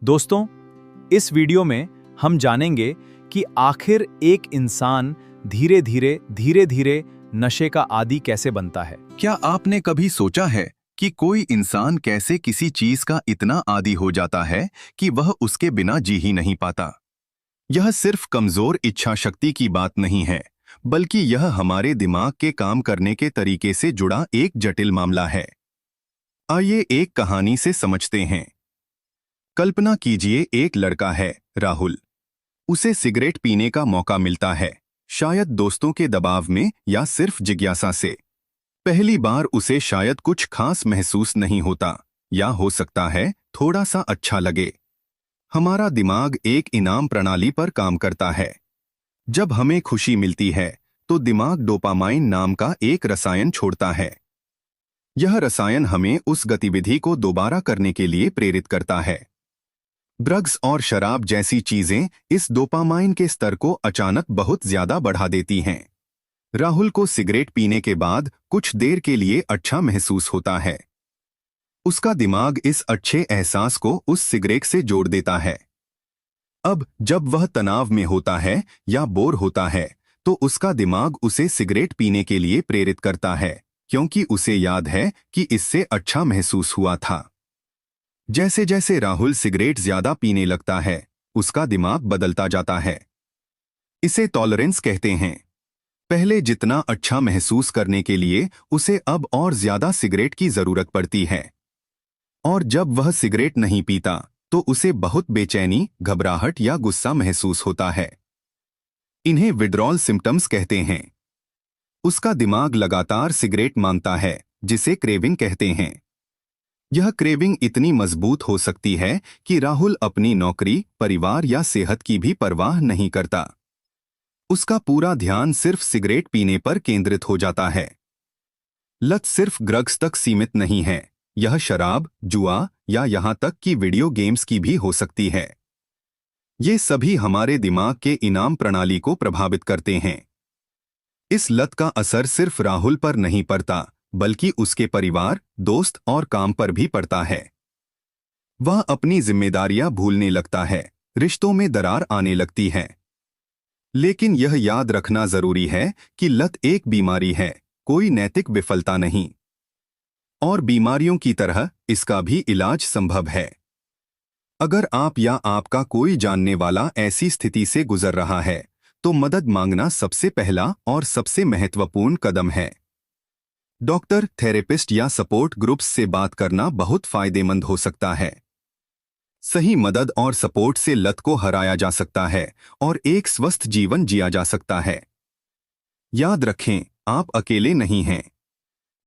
दोस्तों, इस वीडियो में हम जानेंगे कि आखिर एक इंसान धीरे धीरे नशे का आदी कैसे बनता है। क्या आपने कभी सोचा है कि कोई इंसान कैसे किसी चीज का इतना आदी हो जाता है कि वह उसके बिना जी ही नहीं पाता? यह सिर्फ कमजोर इच्छा शक्ति की बात नहीं है, बल्कि यह हमारे दिमाग के काम करने के तरीके से जुड़ा एक जटिल मामला है। आइए एक कहानी से समझते हैं। कल्पना कीजिए, एक लड़का है, राहुल। उसे सिगरेट पीने का मौका मिलता है, शायद दोस्तों के दबाव में या सिर्फ जिज्ञासा से। पहली बार उसे शायद कुछ खास महसूस नहीं होता, या हो सकता है थोड़ा सा अच्छा लगे। हमारा दिमाग एक इनाम प्रणाली पर काम करता है। जब हमें खुशी मिलती है तो दिमाग डोपामाइन नाम का एक रसायन छोड़ता है। यह रसायन हमें उस गतिविधि को दोबारा करने के लिए प्रेरित करता है। ड्रग्स और शराब जैसी चीजें इस डोपामाइन के स्तर को अचानक बहुत ज्यादा बढ़ा देती हैं। राहुल को सिगरेट पीने के बाद कुछ देर के लिए अच्छा महसूस होता है। उसका दिमाग इस अच्छे एहसास को उस सिगरेट से जोड़ देता है। अब जब वह तनाव में होता है या बोर होता है तो उसका दिमाग उसे सिगरेट पीने के लिए प्रेरित करता है, क्योंकि उसे याद है कि इससे अच्छा महसूस हुआ था। जैसे जैसे राहुल सिगरेट ज्यादा पीने लगता है, उसका दिमाग बदलता जाता है। इसे टॉलरेंस कहते हैं। पहले जितना अच्छा महसूस करने के लिए उसे अब और ज्यादा सिगरेट की जरूरत पड़ती है। और जब वह सिगरेट नहीं पीता तो उसे बहुत बेचैनी, घबराहट या गुस्सा महसूस होता है। इन्हें विड्रॉल सिम्टम्स कहते हैं। उसका दिमाग लगातार सिगरेट मांगता है, जिसे क्रेविंग कहते हैं। यह क्रेविंग इतनी मजबूत हो सकती है कि राहुल अपनी नौकरी, परिवार या सेहत की भी परवाह नहीं करता। उसका पूरा ध्यान सिर्फ सिगरेट पीने पर केंद्रित हो जाता है। लत सिर्फ ड्रग्स तक सीमित नहीं है, यह शराब, जुआ या यहाँ तक कि वीडियो गेम्स की भी हो सकती है। ये सभी हमारे दिमाग के इनाम प्रणाली को प्रभावित करते हैं। इस लत का असर सिर्फ राहुल पर नहीं पड़ता, बल्कि उसके परिवार, दोस्त और काम पर भी पड़ता है। वह अपनी जिम्मेदारियां भूलने लगता है, रिश्तों में दरार आने लगती है। लेकिन यह याद रखना जरूरी है कि लत एक बीमारी है, कोई नैतिक विफलता नहीं। और बीमारियों की तरह इसका भी इलाज संभव है। अगर आप या आपका कोई जानने वाला ऐसी स्थिति से गुजर रहा है, तो मदद मांगना सबसे पहला और सबसे महत्वपूर्ण कदम है। डॉक्टर, थेरेपिस्ट या सपोर्ट ग्रुप्स से बात करना बहुत फायदेमंद हो सकता है। सही मदद और सपोर्ट से लत को हराया जा सकता है और एक स्वस्थ जीवन जिया जा सकता है। याद रखें, आप अकेले नहीं हैं।